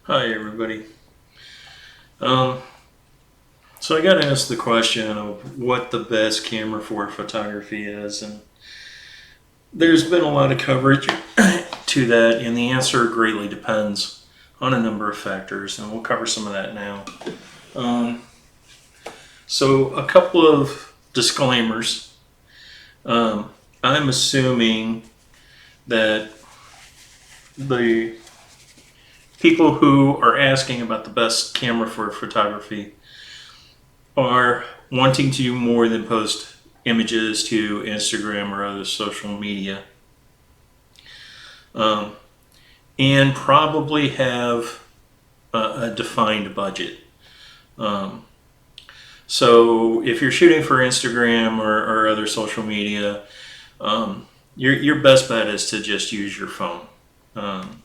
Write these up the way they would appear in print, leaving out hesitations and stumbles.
Hi everybody. Um, so I got asked the question of what the best camera for photography is, and there's been a lot of coverage to that, and the answer greatly depends on a number of factors, and we'll cover some of that now. Um, so a couple of disclaimers. I'm assuming that the people who are asking about the best camera for photography are wanting to do more than post images to Instagram or other social media, um, and probably have a defined budget. Um, so if you're shooting for Instagram or other social media, your best bet is to just use your phone. Um,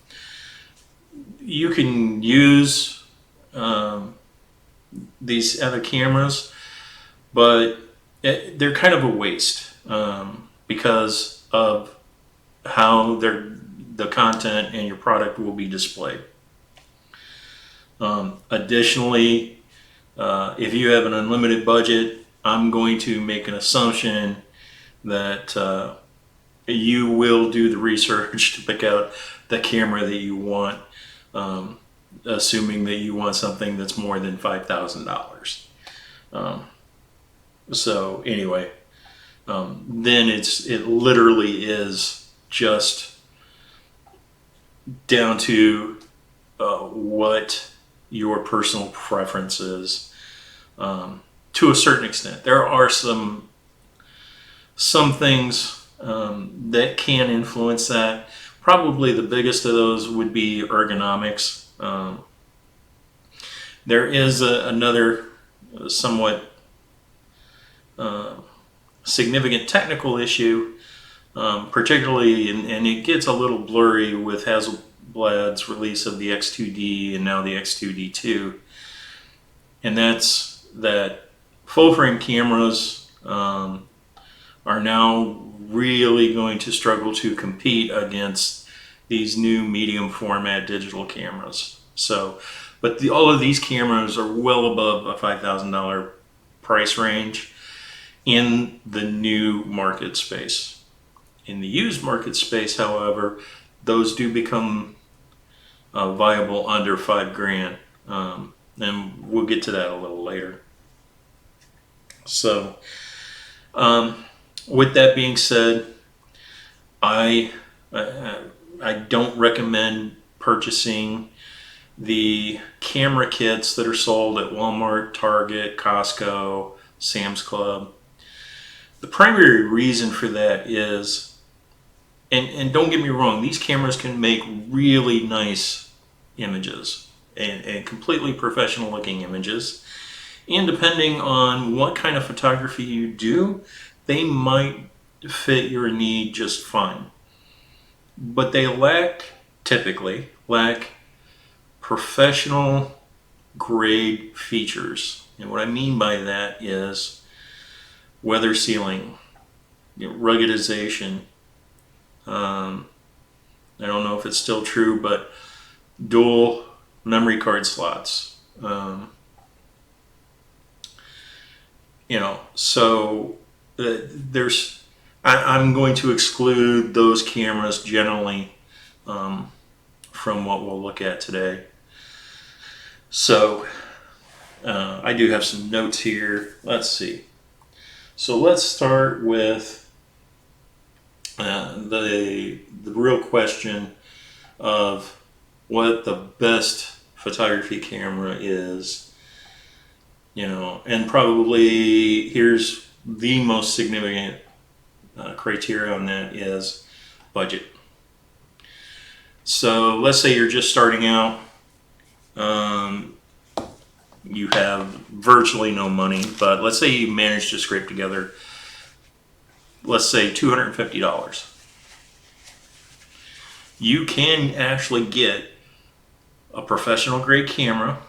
you can use these other cameras, but they're kind of a waste because of how the content and your product will be displayed. Additionally, if you have an unlimited budget, I'm going to make an assumption that you will do the research to pick out the camera that you want, assuming that you want something that's more than $5,000. So anyway, then it literally is just down to what your personal preference is, to a certain extent. There are some things that can influence that. Probably the biggest of those would be ergonomics. There is another somewhat significant technical issue, particularly, and it gets a little blurry with Hasselblad's release of the X2D and now the X2D2, and that's that full frame cameras are now really going to struggle to compete against these new medium format digital cameras. So, but all of these cameras are well above a $5,000 price range in the new market space. In the used market space, however, those do become viable under $5,000, and we'll get to that a little later. So, with that being said, I don't recommend purchasing the camera kits that are sold at Walmart, Target, Costco, Sam's Club. The primary reason for that is, and don't get me wrong, these cameras can make really nice images and completely professional looking images. And depending on what kind of photography you do, they might fit your need just fine. But they typically lack professional grade features. And what I mean by that is weather sealing, ruggedization. I don't know if it's still true, but dual memory card slots. So I'm going to exclude those cameras generally from what we'll look at today. So I do have some notes here. Let's see. So let's start with the real question of what the best photography camera is. And probably here's the most significant criteria on that is budget. So let's say you're just starting out. You have virtually no money, but let's say you manage to scrape together, let's say $250. You can actually get a professional grade camera.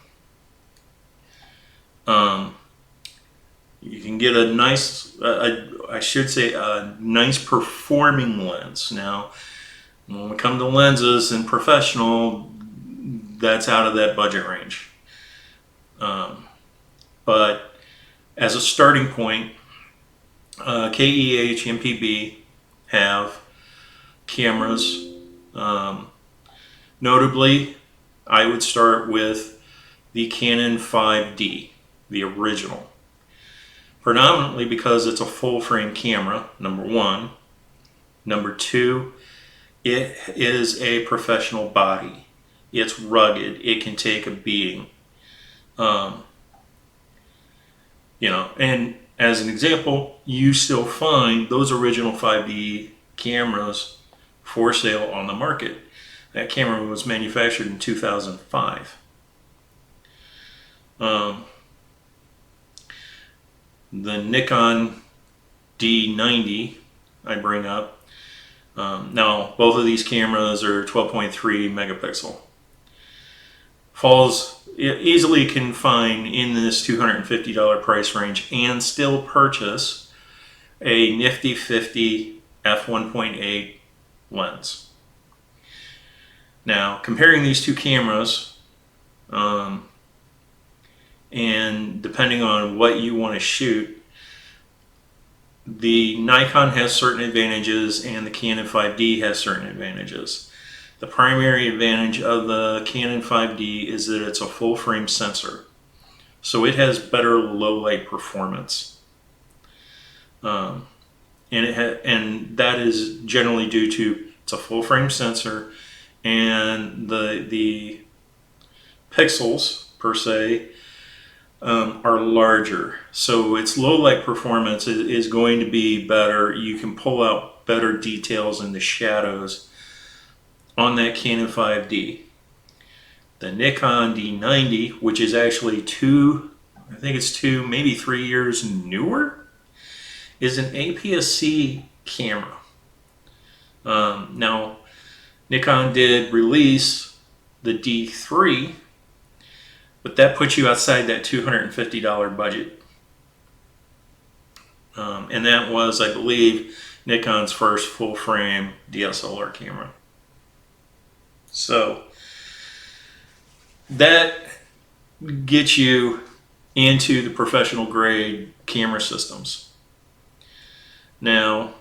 You can get a nice, I should say, a nice performing lens. Now, when we come to lenses and professional, that's out of that budget range. But as a starting point, KEH, MPB have cameras. Notably, I would start with the Canon 5D, the original. Predominantly because it's a full frame camera, number one. Number two, it is a professional body. It's rugged. It can take a beating. And as an example, you still find those original 5D cameras for sale on the market. That camera was manufactured in 2005. The Nikon D90 I bring up. Now, both of these cameras are 12.3 megapixel. Easily can find in this $250 price range and still purchase a nifty 50 f1.8 lens. Now, comparing these two cameras, and depending on what you want to shoot, the Nikon has certain advantages and the Canon 5D has certain advantages. The primary advantage of the Canon 5D is that it's a full frame sensor, so it has better low light performance, and that is generally due to it's a full frame sensor, and the pixels per se are larger, so its low light performance is going to be better. You can pull out better details in the shadows on that Canon 5D. The Nikon D90, which is actually maybe 3 years newer, is an APS-C camera. Now, Nikon did release the D3, but that puts you outside that $250 budget. And that was, I believe, Nikon's first full-frame DSLR camera. So that gets you into the professional grade camera systems. Now,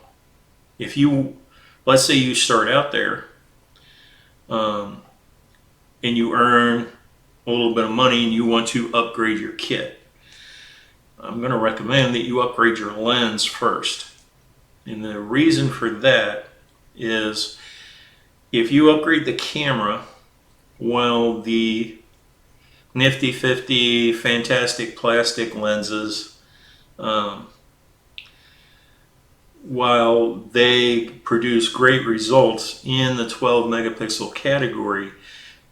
let's say you start out there and you earn a little bit of money and you want to upgrade your kit, I'm going to recommend that you upgrade your lens first. And the reason for that is if you upgrade the camera, while the nifty 50 fantastic plastic lenses, while they produce great results in the 12 megapixel category,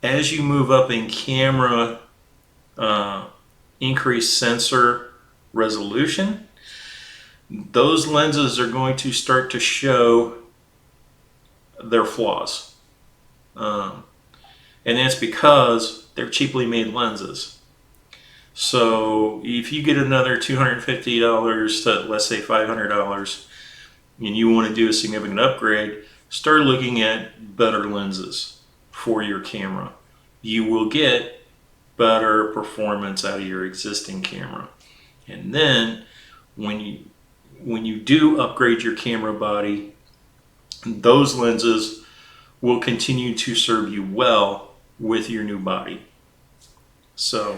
as you move up in camera, increased sensor resolution, those lenses are going to start to show their flaws. And that's because they're cheaply made lenses. So if you get another $250 to, let's say, $500, and you want to do a significant upgrade, start looking at better lenses for your camera. You will get better performance out of your existing camera. And then when you do upgrade your camera body, those lenses will continue to serve you well with your new body. So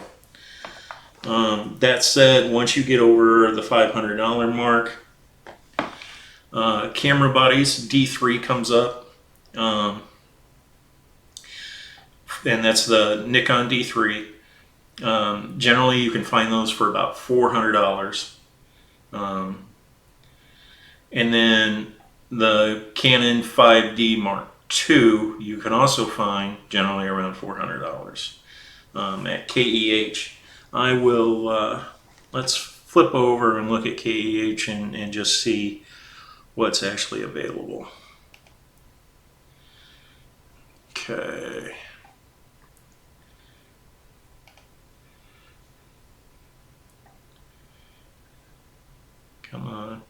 that said, once you get over the $500 mark, camera bodies, D3 comes up, and that's the Nikon D3. Generally you can find those for about $400. And then the Canon 5D Mark II you can also find generally around $400 at KEH. I will, let's flip over and look at KEH and just see what's actually available. Okay. Come on.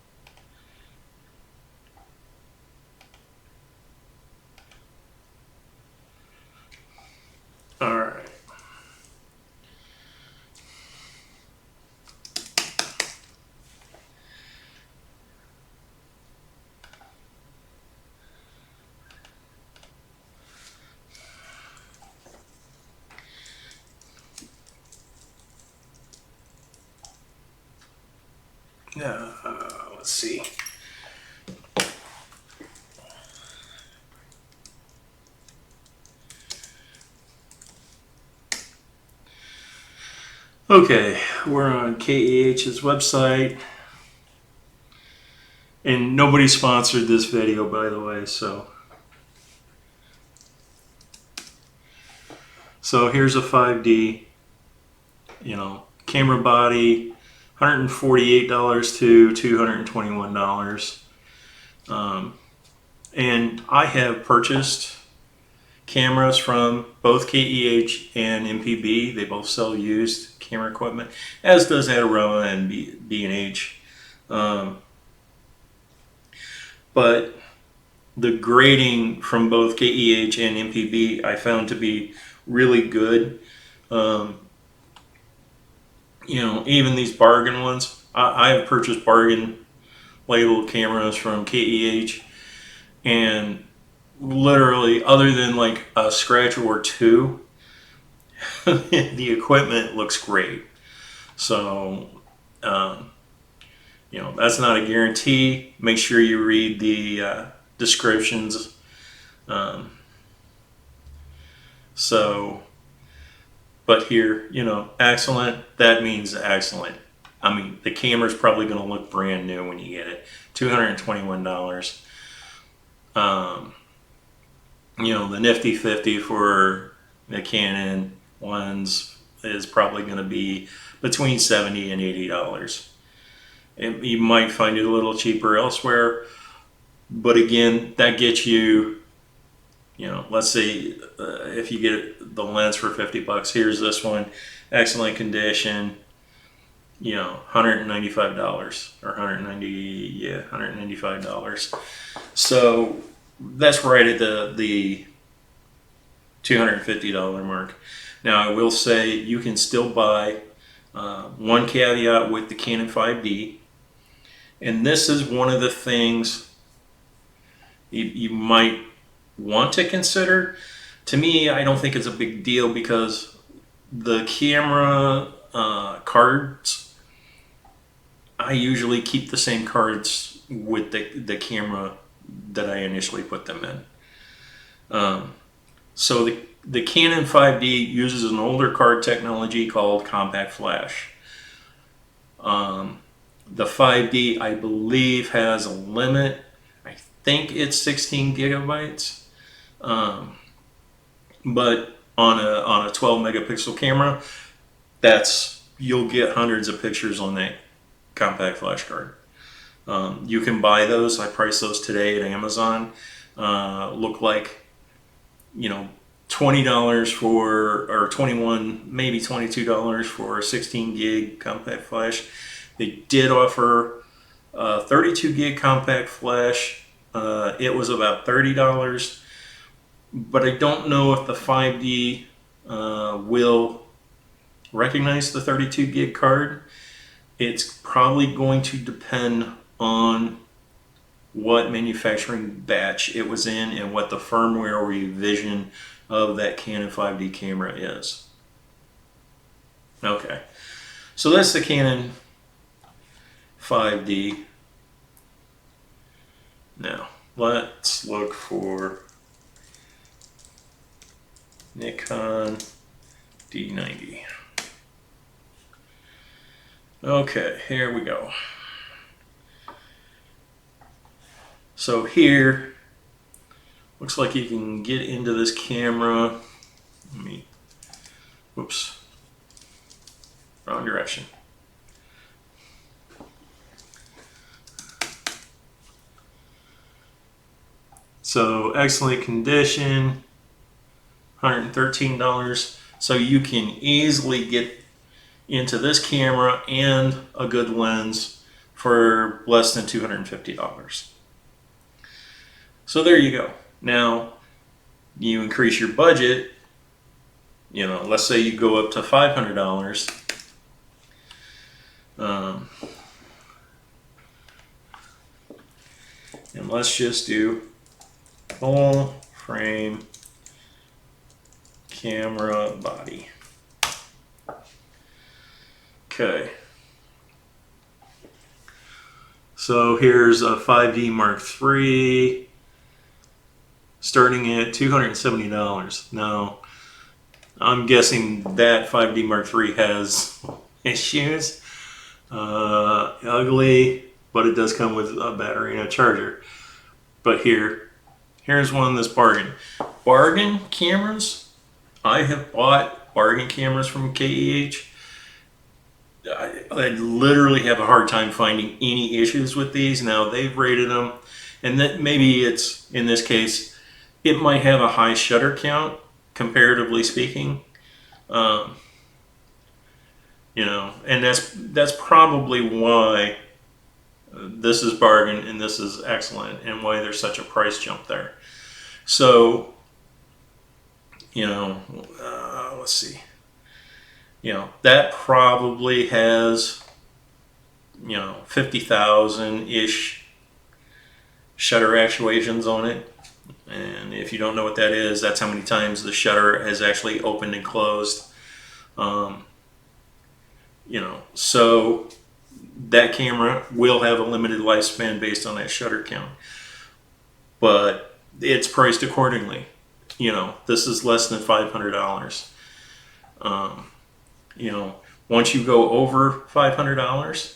All right. Let's see. Okay, we're on KEH's website. And nobody sponsored this video, by the way, so here's a 5D, camera body, $148 to $221. And I have purchased cameras from both KEH and MPB. They both sell used camera equipment, as does Adorama and B&H. But the grading from both KEH and MPB I found to be really good. Even these bargain ones, I have purchased bargain labeled cameras from KEH, and literally, other than like a scratch or two, the equipment looks great. So, that's not a guarantee. Make sure you read the descriptions. But here, excellent, that means excellent. I mean, the camera's probably going to look brand new when you get it. $221. The nifty 50 for the Canon lens is probably going to be between $70 and $80. You might find it a little cheaper elsewhere, but again, that gets you, let's say if you get the lens for $50, here's this one, excellent condition, $195 or $195. So that's right at the $250 mark. Now I will say you can still buy one caveat with the Canon 5D, and this is one of the things you might want to consider. To me, I don't think it's a big deal because the camera cards, I usually keep the same cards with the camera that I initially put them in. So the Canon 5D uses an older card technology called compact flash. The 5D, I believe, has a limit. I think it's 16 gigabytes. But on a 12 megapixel camera, you'll get hundreds of pictures on that compact flash card. You can buy those. I priced those today at Amazon. Look like, $20 or 21, maybe $22 for a 16 gig compact flash. They did offer 32 gig compact flash. It was about $30, but I don't know if the 5D will recognize the 32 gig card. It's probably going to depend on what manufacturing batch it was in and what the firmware revision of that Canon 5D camera is. Okay, so that's the Canon 5D. Now let's look for Nikon D90. Okay, here we go. So here, looks like you can get into this camera. Whoops, wrong direction. So excellent condition, $113. So you can easily get into this camera and a good lens for less than $250. So there you go. Now you increase your budget, let's say you go up to $500. And let's just do full frame camera body. Okay. So here's a 5D Mark III starting at $270. Now, I'm guessing that 5D Mark III has issues. Ugly, but it does come with a battery and a charger. But here's one that's bargain. Bargain cameras. I have bought bargain cameras from KEH. I literally have a hard time finding any issues with these. Now they've rated them, and that maybe it's, in this case, it might have a high shutter count comparatively speaking. And that's probably why this is bargain and this is excellent, and why there's such a price jump there. So, let's see. That probably has, 50,000-ish shutter actuations on it. And if you don't know what that is, that's how many times the shutter has actually opened and closed. So that camera will have a limited lifespan based on that shutter count. But it's priced accordingly. This is less than $500. Once you go over $500,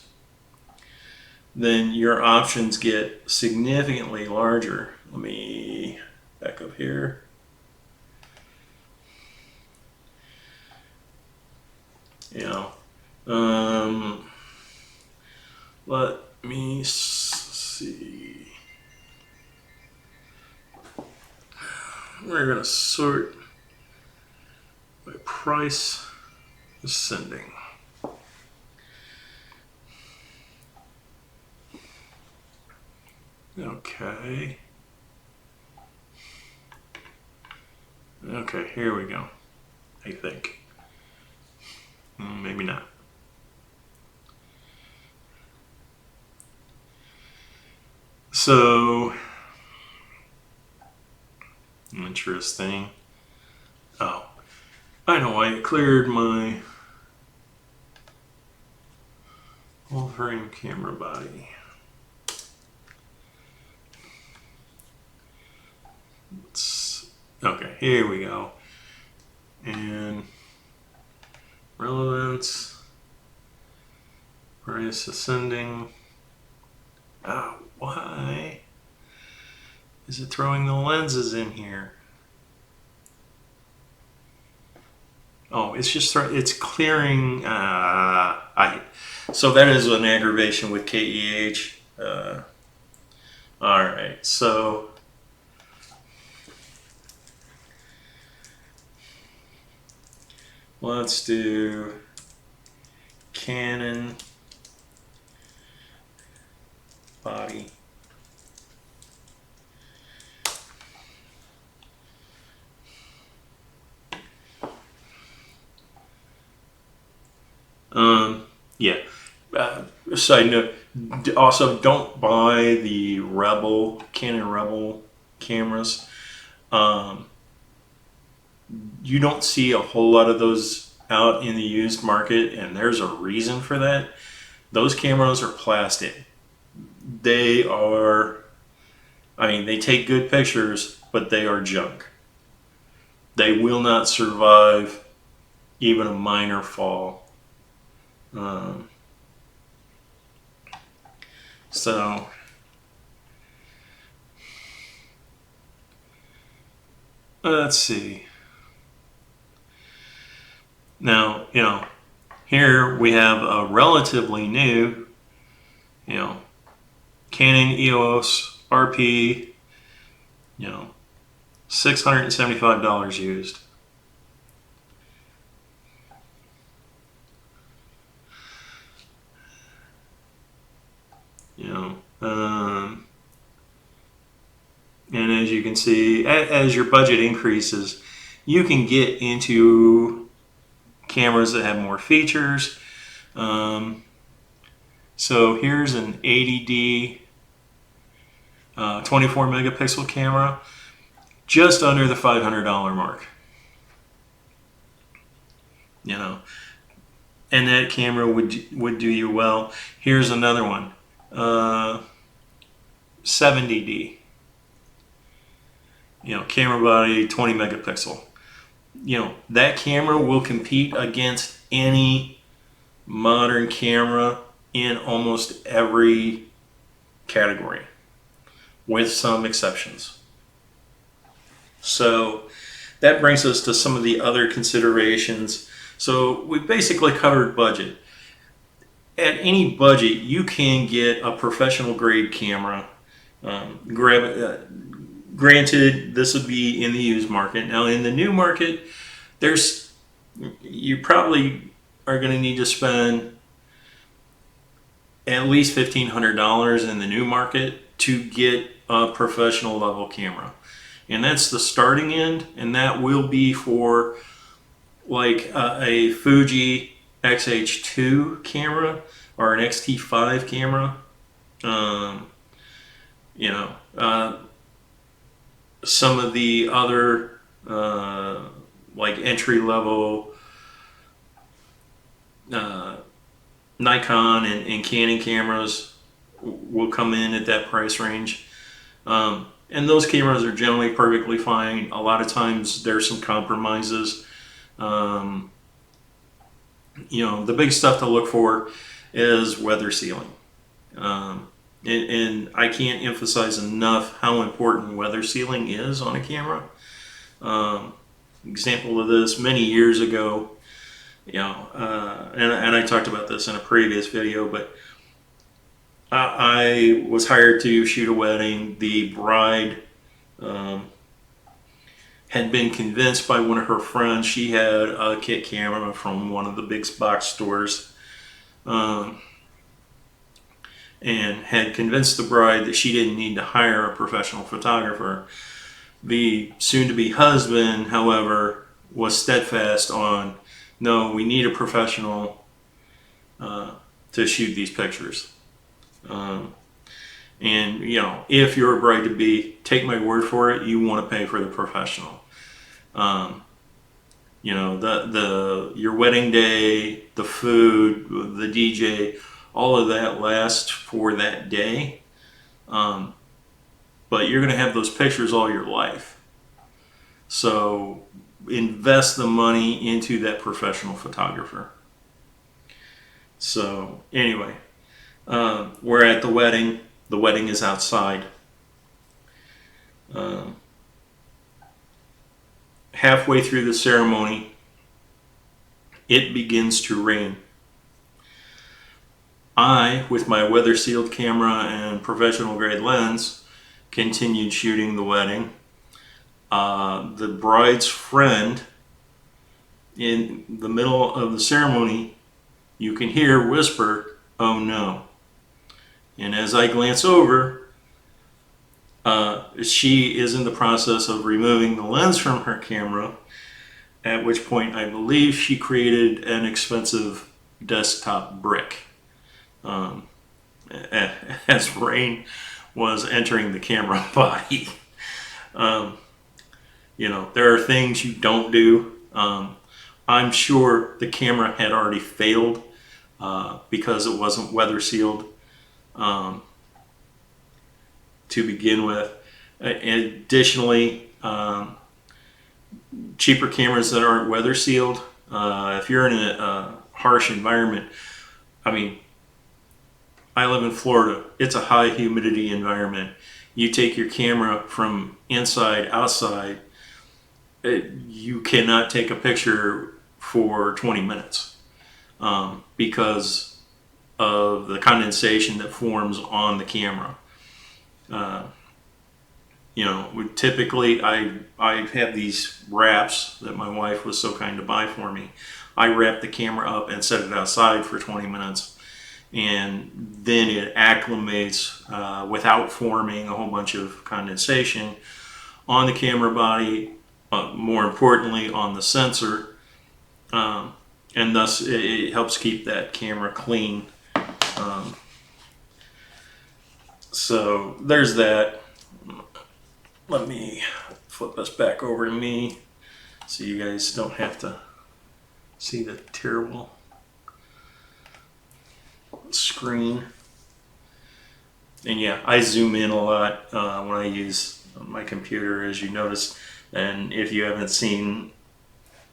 then your options get significantly larger. Let me back up here. Let me see. We're going to sort by price ascending. Okay. Okay, here we go. I think. Maybe not. So, interesting. Oh, I know I cleared my full frame camera body. Okay, here we go. And relevance, price ascending. Oh, why is it throwing the lenses in here? Oh, it's just it's clearing. So that is an aggravation with KEH. All right, so let's do Canon body. Yeah. Side note, also don't buy the Canon Rebel cameras. You don't see a whole lot of those out in the used market, and there's a reason for that. Those cameras are plastic. They take good pictures, but they are junk. They will not survive even a minor fall. So let's see. Now, here we have a relatively new, Canon EOS RP, $675 used. And as you can see, as your budget increases, you can get into cameras that have more features. So here's an 80D 24 megapixel camera, just under the $500 mark. And that camera would do you well. Here's another one. 70D. Camera body, 20 megapixel. That camera will compete against any modern camera in almost every category, with some exceptions. So that brings us to some of the other considerations. So we basically covered budget. At any budget, you can get a professional grade camera. Granted, this would be in the used market. Now, in the new market, you probably are going to need to spend at least $1,500 in the new market to get a professional level camera. And that's the starting end, and that will be for like a Fuji XH2 camera or an XT5 camera. Some of the other like entry level Nikon and Canon cameras will come in at that price range. And those cameras are generally perfectly fine. A lot of times there's some compromises. The big stuff to look for is weather sealing. And I can't emphasize enough how important weather sealing is on a camera. Example of this, many years ago, and I talked about this in a previous video, but I was hired to shoot a wedding. The bride had been convinced by one of her friends. She had a kit camera from one of the big box stores, and had convinced the bride that she didn't need to hire a professional photographer. The soon-to-be husband, however, was steadfast on, no, we need a professional to shoot these pictures. And if you're a bride-to-be, take my word for it, you want to pay for the professional. Your wedding day, the food, the DJ, all of that lasts for that day. But you're going to have those pictures all your life. So invest the money into that professional photographer. So anyway, we're at the wedding. The wedding is outside. Halfway through the ceremony, it begins to rain. I, with my weather-sealed camera and professional grade lens, continued shooting the wedding. The bride's friend, in the middle of the ceremony, you can hear whisper, "Oh no." And as I glance over, she is in the process of removing the lens from her camera, at which point I believe she created an expensive desktop brick. As rain was entering the camera body. There are things you don't do. I'm sure the camera had already failed because it wasn't weather sealed to begin with. Additionally, cheaper cameras that aren't weather sealed, if you're in a harsh environment, I live in Florida. It's a high humidity environment. You take your camera from inside, outside, you cannot take a picture for 20 minutes because of the condensation that forms on the camera. Typically I have these wraps that my wife was so kind to buy for me. I wrap the camera up and set it outside for 20 minutes. And then it acclimates without forming a whole bunch of condensation on the camera body, more importantly on the sensor, and thus it helps keep that camera clean. So there's that. Let me flip this back over to me so you guys don't have to see the terrible screen. And yeah, I zoom in a lot when I use my computer, as you notice. And if you haven't seen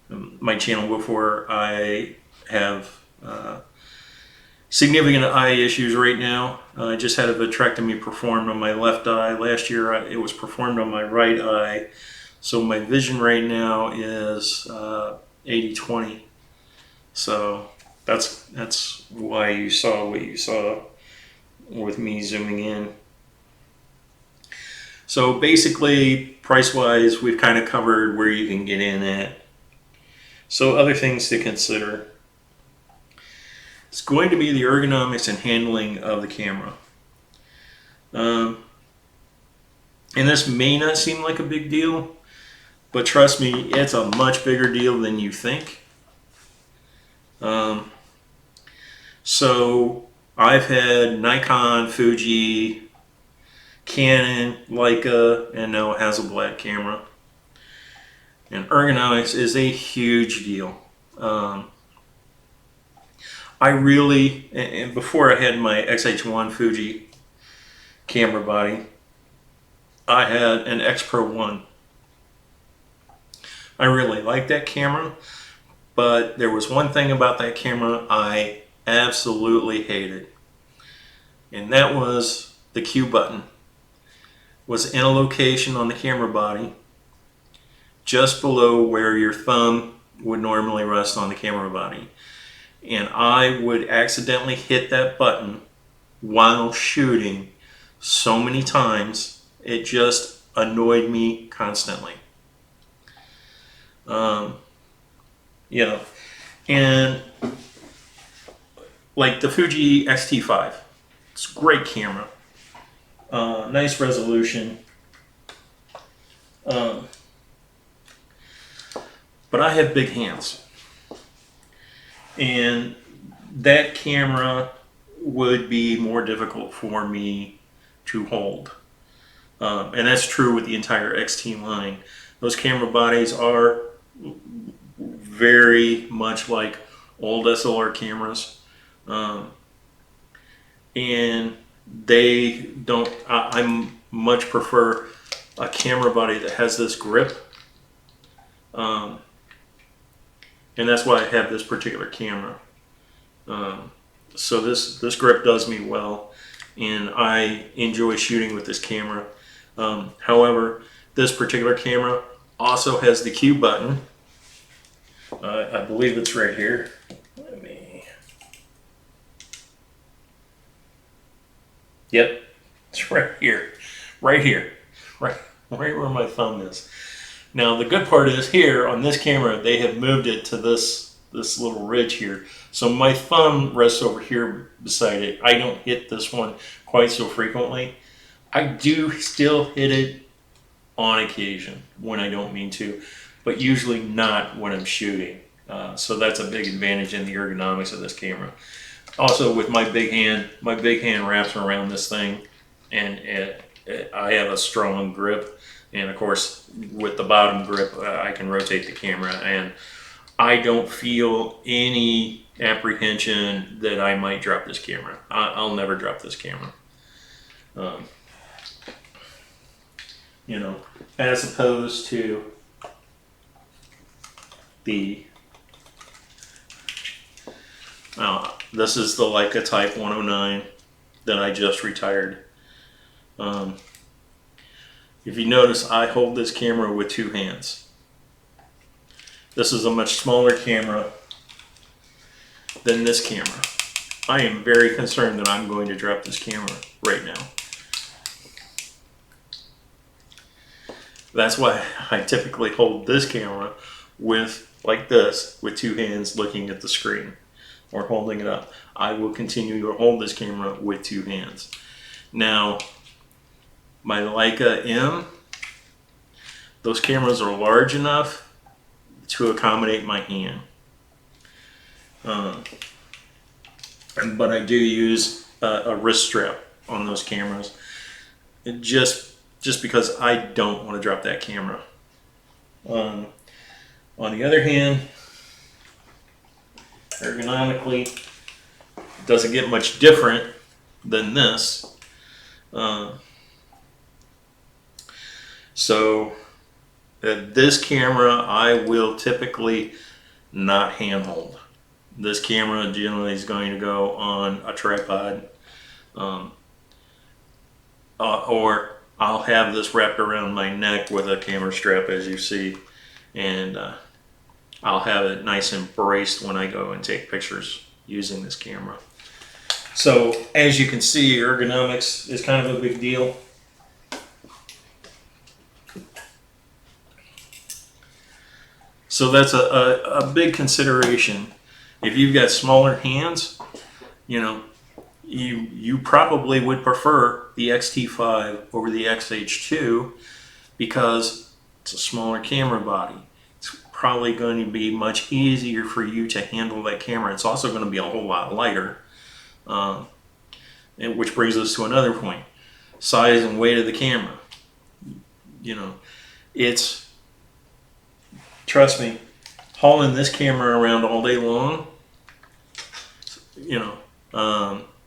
my channel before, I have significant eye issues right now. I just had a vitrectomy performed on my left eye. Last year it was performed on my right eye. So my vision right now is 80/20. So that's why you saw what you saw with me zooming in. So basically, price-wise, we've kind of covered where you can get in at. So other things to consider. It's going to be the ergonomics and handling of the camera. And this may not seem like a big deal, but trust me, it's a much bigger deal than you think. So I've had Nikon, Fuji, Canon, Leica, and now a Hasselblad camera. And ergonomics is a huge deal. I really, and before I had my XH1 Fuji camera body, I had an X Pro 1. I really liked that camera, but there was one thing about that camera I absolutely hated, and that was the Q button was in a location on the camera body just below where your thumb would normally rest on the camera body. And I would accidentally hit that button while shooting so many times, it just annoyed me constantly. You know, and like the Fuji X-T5, it's a great camera, nice resolution, but I have big hands. And that camera would be more difficult for me to hold. And that's true with the entire XT line. Those camera bodies are very much like old SLR cameras. And they don't, I much prefer a camera body that has this grip. And that's why I have this particular camera. So this grip does me well, and I enjoy shooting with this camera. However, this particular camera also has the Q button. I believe it's right here. Yep, it's right here, right where my thumb is. Now the good part is here on this camera, they have moved it to this little ridge here. So my thumb rests over here beside it. I don't hit this one quite so frequently. I do still hit it on occasion when I don't mean to, but usually not when I'm shooting. So that's a big advantage in the ergonomics of this camera. Also with my big hand wraps around this thing, and I have a strong grip. And of course, with the bottom grip, I can rotate the camera, and I don't feel any apprehension that I might drop this camera. I'll never drop this camera. You know, as opposed to the, this is the Leica Type 109 that I just retired. If you notice, I hold this camera with two hands. This is a much smaller camera than this camera. I am very concerned that I'm going to drop this camera right now. That's why I typically hold this camera like this, with two hands looking at the screen or holding it up. I will continue to hold this camera with two hands. Now, my Leica M, those cameras are large enough to accommodate my hand. But I do use a wrist strap on those cameras, just because I don't want to drop that camera. On the other hand, ergonomically, it doesn't get much different than this. Uh, so this camera I will typically not handhold. This camera generally is going to go on a tripod, um, or I'll have this wrapped around my neck with a camera strap, as you see, and I'll have it nice and braced when I go and take pictures using this camera. So as you can see, ergonomics is kind of a big deal. So that's a big consideration. If you've got smaller hands, you know, you probably would prefer the XT5 over the XH2 because it's a smaller camera body. It's probably going to be much easier for you to handle that camera. It's also going to be a whole lot lighter, and which brings us to another point: size and weight of the camera. You know, it's, trust me, hauling this camera around all day long, you know.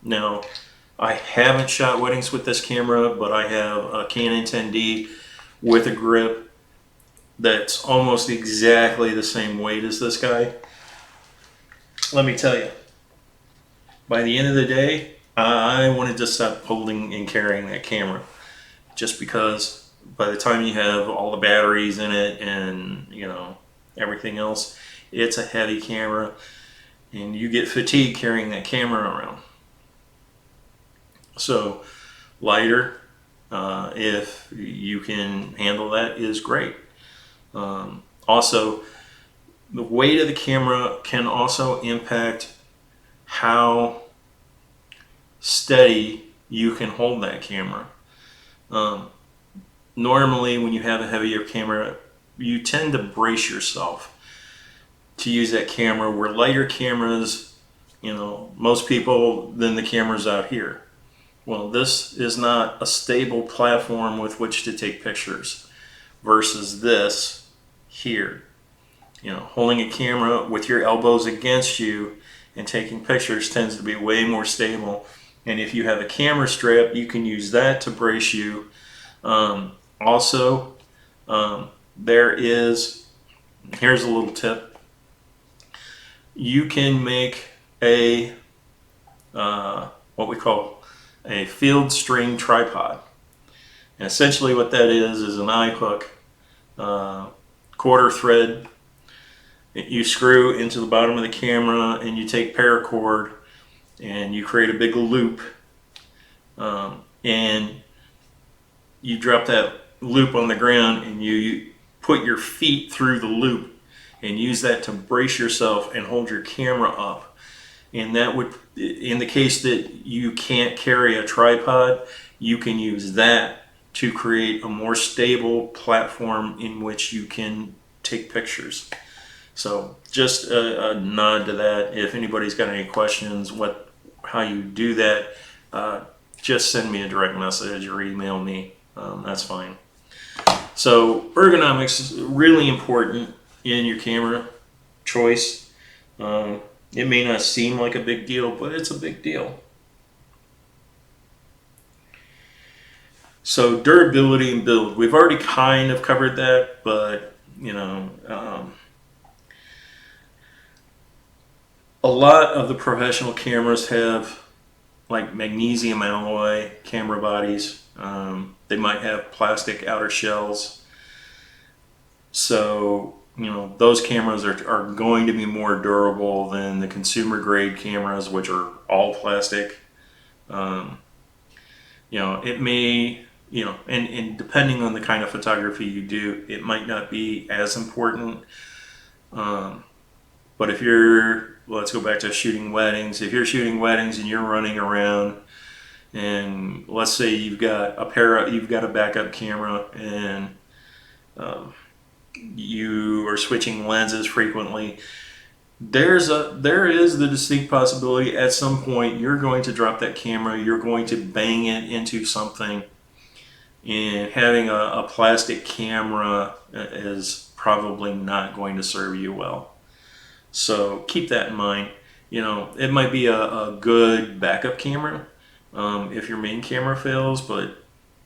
Now, I haven't shot weddings with this camera, but I have a Canon 10D with a grip that's almost exactly the same weight as this guy. Let me tell you, by the end of the day, I wanted to stop holding and carrying that camera, just because by the time you have all the batteries in it and, you know, everything else, it's a heavy camera and you get fatigued carrying that camera around. So lighter, if you can handle that, is great. Also, the weight of the camera can also impact how steady you can hold that camera. Normally when you have a heavier camera, you tend to brace yourself to use that camera, where lighter cameras, you know, most people, then the camera's out here. Well, this is not a stable platform with which to take pictures versus this here. You know, holding a camera with your elbows against you and taking pictures tends to be way more stable. And if you have a camera strap, you can use that to brace you. Also, here's a little tip. You can make a, what we call a field string tripod. And essentially what that is an eye hook, quarter thread that you screw into the bottom of the camera, and you take paracord and you create a big loop, and you drop that loop on the ground and you put your feet through the loop and use that to brace yourself and hold your camera up. And that would, in the case that you can't carry a tripod, you can use that to create a more stable platform in which you can take pictures. So just a nod to that. If anybody's got any questions how you do that, just send me a direct message or email me. That's fine. So ergonomics is really important in your camera choice. It may not seem like a big deal, but it's a big deal. So durability and build, we've already kind of covered that, but you know, a lot of the professional cameras have like magnesium alloy camera bodies. They might have plastic outer shells. So, you know, those cameras are going to be more durable than the consumer grade cameras, which are all plastic. You know, it may, you know, and depending on the kind of photography you do, it might not be as important. But if let's go back to shooting weddings. If you're shooting weddings and you're running around, and let's say you've got a backup camera, and you are switching lenses frequently, there is the distinct possibility at some point you're going to drop that camera, you're going to bang it into something, and having a plastic camera is probably not going to serve you well. So keep that in mind. You know, it might be a good backup camera, if your main camera fails, but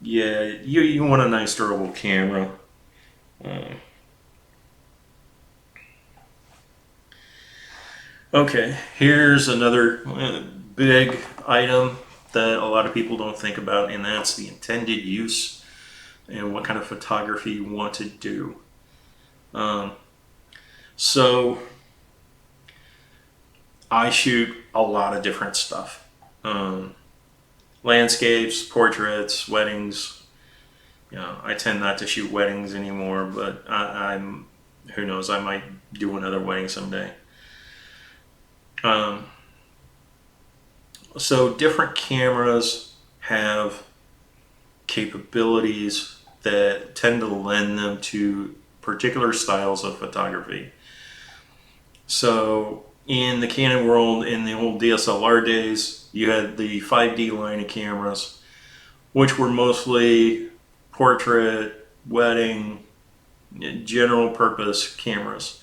yeah, you want a nice durable camera. Okay, here's another big item that a lot of people don't think about, and that's the intended use and what kind of photography you want to do. Um, so I shoot a lot of different stuff. Landscapes, portraits, weddings. I tend not to shoot weddings anymore, but I'm who knows, I might do another wedding someday. Um, so different cameras have capabilities that tend to lend them to particular styles of photography. So in the Canon world, in the old DSLR days, you had the 5D line of cameras, which were mostly portrait, wedding, general purpose cameras.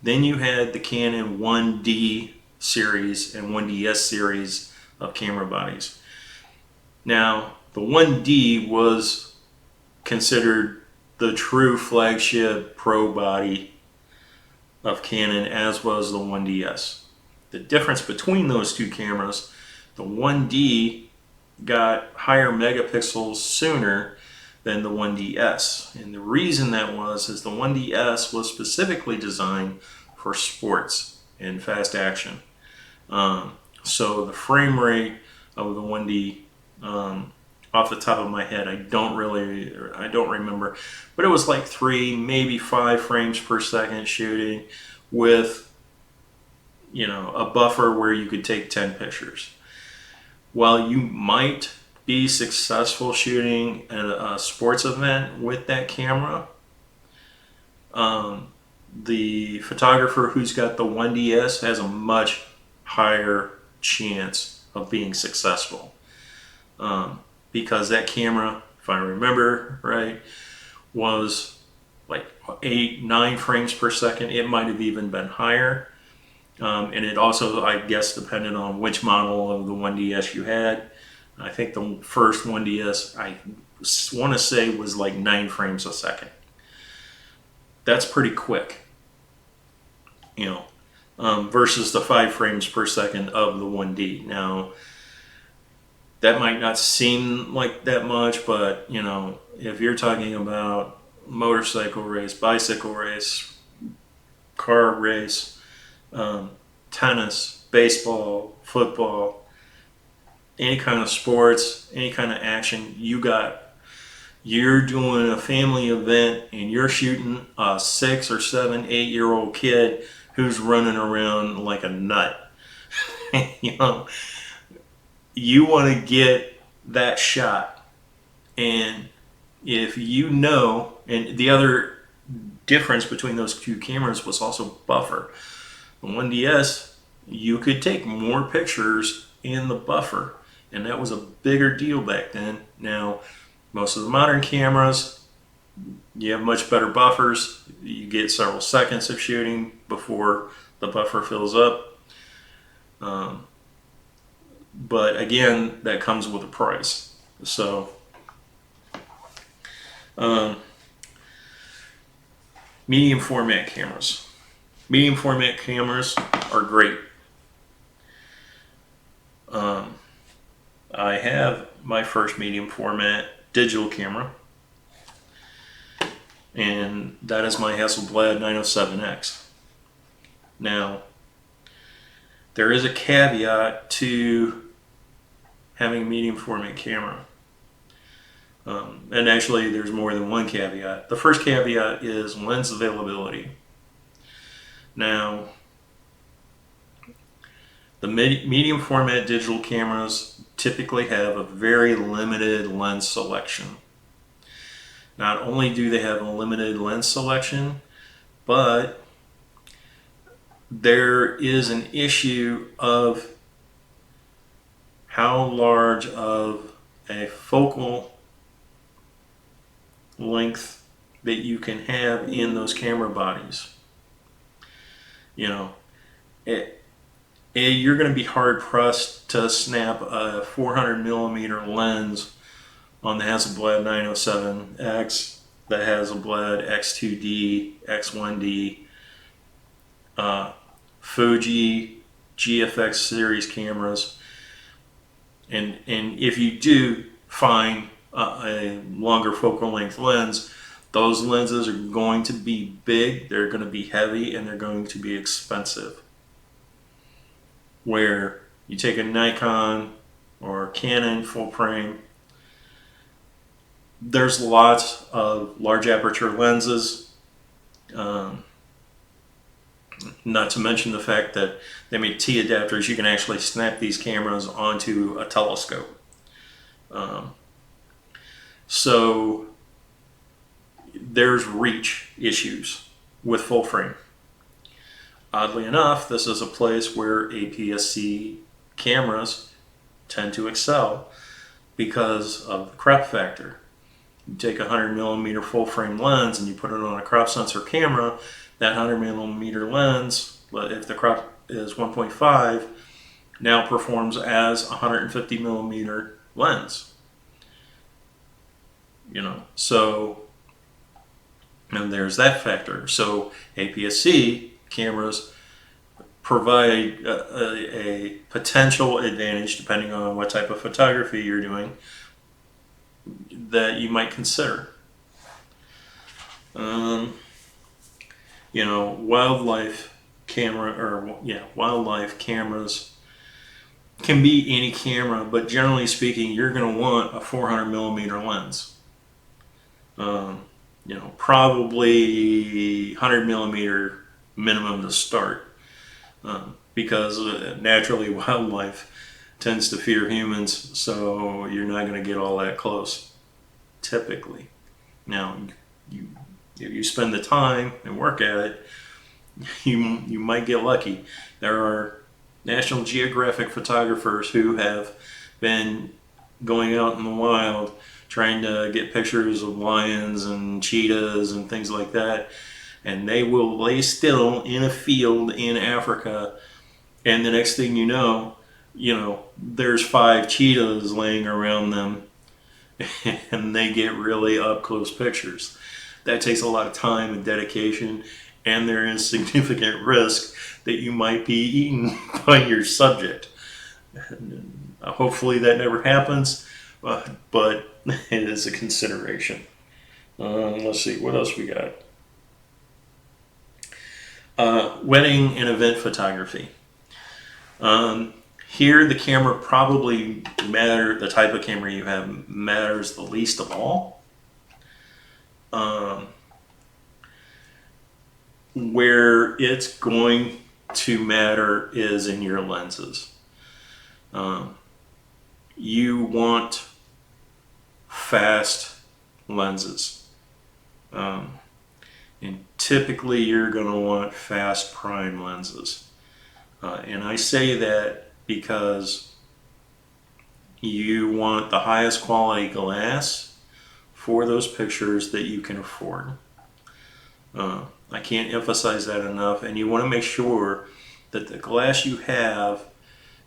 Then you had the Canon 1D series and 1DS series of camera bodies. Now, the 1D was considered the true flagship pro body of Canon, as was the 1DS. The difference between those two cameras, the 1D got higher megapixels sooner than the 1DS. And the reason that is the 1DS was specifically designed for sports and fast action. So the frame rate of the 1D, off the top of my head, I don't remember, but it was like 3, maybe 5 frames per second shooting with, a buffer where you could take 10 pictures. While you might be successful shooting at a sports event with that camera, the photographer who's got the 1DS has a much higher chance of being successful. Because that camera, if I remember right, was like 8, 9 frames per second. It might have even been higher. And it also, I guess, depended on which model of the 1DS you had. I think the first 1DS, I want to say, was like 9 frames a second. That's pretty quick, versus the 5 frames per second of the 1D. Now, that might not seem like that much, but, if you're talking about motorcycle race, bicycle race, car race, tennis, baseball, football, any kind of sports, any kind of action, you're doing a family event and you're shooting a 6 or 7, 8-year-old kid who's running around like a nut. You want to get that shot. And if and the other difference between those two cameras was also buffer. The 1DS, you could take more pictures in the buffer, and that was a bigger deal back then. Now, most of the modern cameras, you have much better buffers. You get several seconds of shooting before the buffer fills up. But again, that comes with a price. So, medium format cameras. Medium format cameras are great. I have my first medium format digital camera, and that is my Hasselblad 907X. Now, there is a caveat to having a medium format camera. And actually, there's more than one caveat. The first caveat is lens availability. Now, the medium format digital cameras typically have a very limited lens selection. Not only do they have a limited lens selection, but there is an issue of how large of a focal length that you can have in those camera bodies. you're going to be hard pressed to snap a 400 millimeter lens on the Hasselblad 907X, the Hasselblad X2D, X1D, Fuji, GFX series cameras. And if you do find a longer focal length lens, those lenses are going to be big, they're going to be heavy, and they're going to be expensive. Where you take a Nikon or Canon full frame, there's lots of large aperture lenses. Not to mention the fact that they make T adapters. You can actually snap these cameras onto a telescope. So there's reach issues with full frame. Oddly enough, this is a place where APS-C cameras tend to excel because of the crop factor. You take a 100 millimeter full frame lens and you put it on a crop sensor camera, that 100 millimeter lens, if the crop is 1.5, now performs as a 150 millimeter lens. So, and there's that factor. So APS-C cameras provide a potential advantage, depending on what type of photography you're doing, that you might consider. Wildlife cameras can be any camera, but generally speaking, you're going to want a 400 millimeter lens. Probably 100 millimeter minimum to start, because naturally wildlife tends to fear humans, so you're not going to get all that close, typically. Now, if you spend the time and work at it, you might get lucky. There are National Geographic photographers who have been going out in the wild trying to get pictures of lions and cheetahs and things like that, and they will lay still in a field in Africa, and the next thing you know, there's 5 cheetahs laying around them, and they get really up close pictures. That takes a lot of time and dedication, and there is significant risk that you might be eaten by your subject. Hopefully that never happens, but it is a consideration. Let's see, what else we got? Wedding and event photography. Here, the camera probably the type of camera you have matters the least of all. Where it's going to matter is in your lenses. You want fast lenses. And typically you're going to want fast prime lenses. And I say that because you want the highest quality glass for those pictures that you can afford. I can't emphasize that enough. And you want to make sure that the glass you have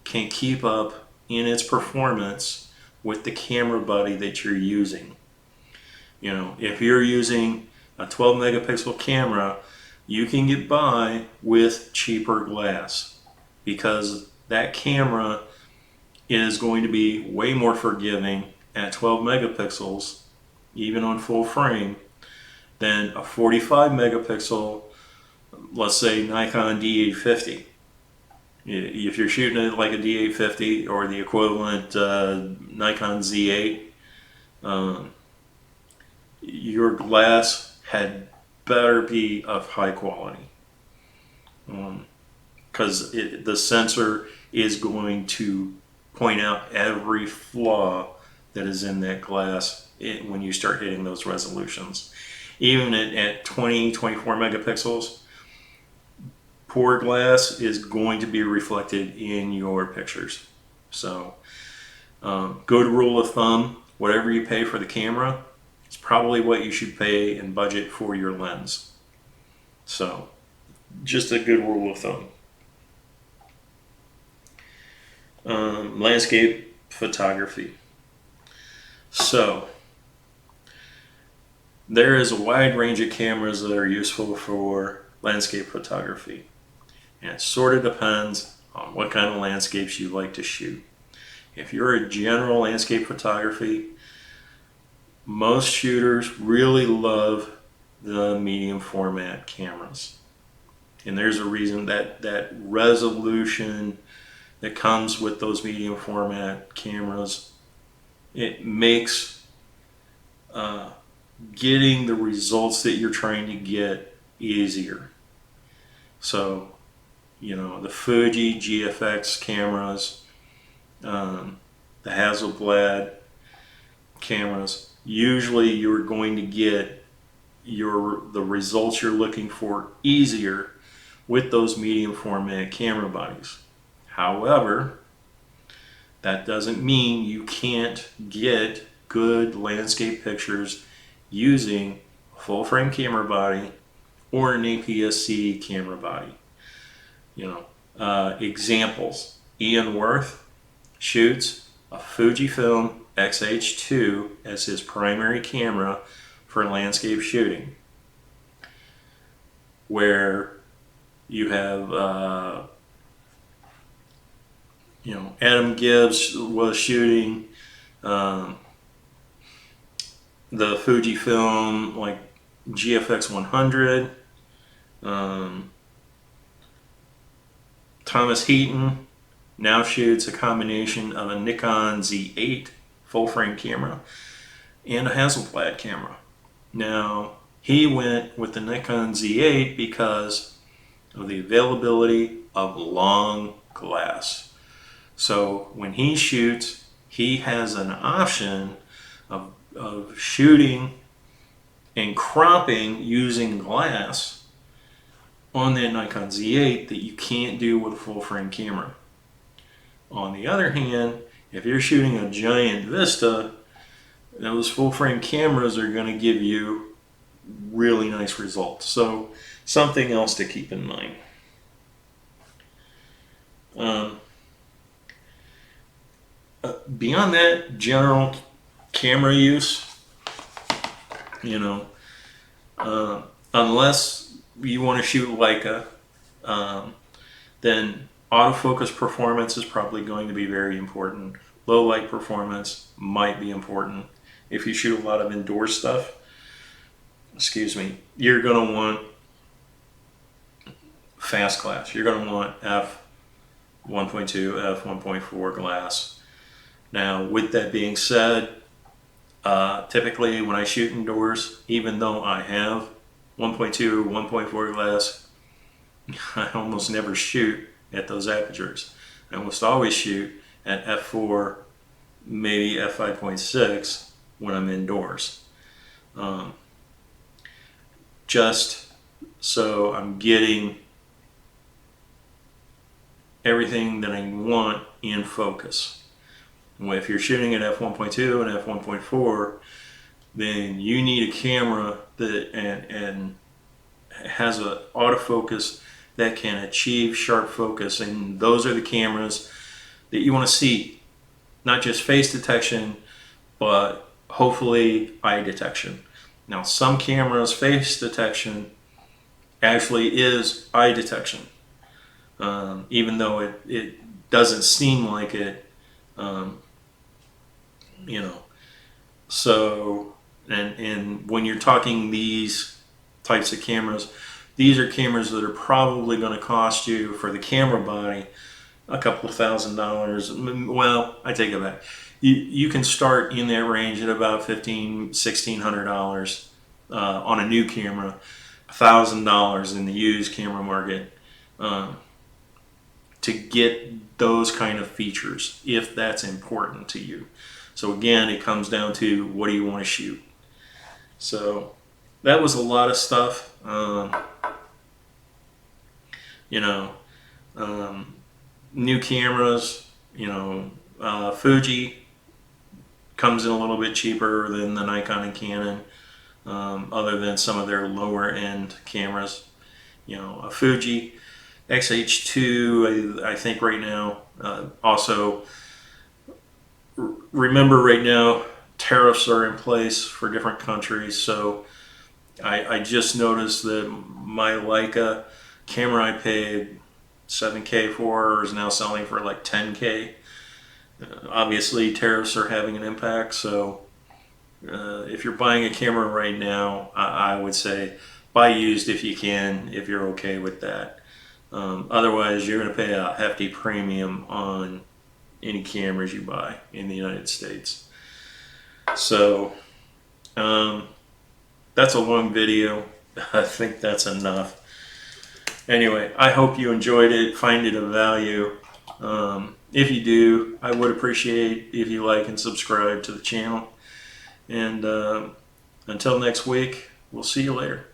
can keep up in its performance with the camera body that you're using. If you're using a 12 megapixel camera, you can get by with cheaper glass, because that camera is going to be way more forgiving at 12 megapixels, even on full frame, than a 45 megapixel, let's say Nikon D850. If you're shooting it like a D850 or the equivalent Nikon Z8, your glass had better be of high quality, because the sensor is going to point out every flaw that is in that glass when you start hitting those resolutions. Even at 20, 24 megapixels, poor glass is going to be reflected in your pictures. So good rule of thumb, whatever you pay for the camera, it's probably what you should pay and budget for your lens. So just a good rule of thumb. Landscape photography. So there is a wide range of cameras that are useful for landscape photography. And it sort of depends on what kind of landscapes you like to shoot. If you're a general landscape photography, most shooters really love the medium format cameras. And there's a reason that resolution that comes with those medium format cameras, it makes getting the results that you're trying to get easier. So, the Fuji GFX cameras, the Hasselblad cameras, usually you're going to get the results you're looking for easier with those medium format camera bodies. However, that doesn't mean you can't get good landscape pictures using a full frame camera body or an APS-C camera body. Examples: Ian Worth shoots a Fujifilm X-H2 as his primary camera for landscape shooting, where you have Adam Gibbs was shooting the Fujifilm like GFX 100. Thomas Heaton now shoots a combination of a Nikon Z8 full frame camera and a Hasselblad camera. Now, he went with the Nikon Z8 because of the availability of long glass. So when he shoots, he has an option of shooting and cropping using glass on that Nikon Z8 that you can't do with a full frame camera. On the other hand, if you're shooting a giant vista, those full frame cameras are going to give you really nice results. So something else to keep in mind. Beyond that, general camera use, unless you want to shoot Leica, then autofocus performance is probably going to be very important. Low light performance might be important. If you shoot a lot of indoor stuff, you're going to want fast glass. You're going to want f1.2, f1.4 glass. Now, with that being said, typically when I shoot indoors, even though I have 1.2, 1.4 glass, I almost never shoot at those apertures. I almost always shoot at f4, maybe f5.6 when I'm indoors. Just so I'm getting everything that I want in focus. If you're shooting at f1.2 and f1.4, then you need a camera that and has an autofocus that can achieve sharp focus, and those are the cameras that you want to see. Not just face detection, but hopefully eye detection. Now, some cameras' face detection actually is eye detection, even though it doesn't seem like it. So, and when you're talking these types of cameras, these are cameras that are probably going to cost you, for the camera body, a couple of $1,000s. Well, I take it back. You can start in that range at about $1,500, $1,600 on a new camera, $1,000 in the used camera market to get those kind of features, if that's important to you. So again, it comes down to what do you want to shoot. So that was a lot of stuff. New cameras, Fuji comes in a little bit cheaper than the Nikon and Canon, other than some of their lower end cameras. A Fuji XH2, I think right now. Also, remember right now, tariffs are in place for different countries. So I just noticed that my Leica camera I paid $7K for is now selling for like $10K. Obviously, tariffs are having an impact. So if you're buying a camera right now, I would say buy used if you can, if you're okay with that. Otherwise, you're going to pay a hefty premium on any cameras you buy in the United States. So that's a long video. I think that's enough. Anyway, I hope you enjoyed it, find it of value. If you do, I would appreciate if you like and subscribe to the channel. And until next week, we'll see you later.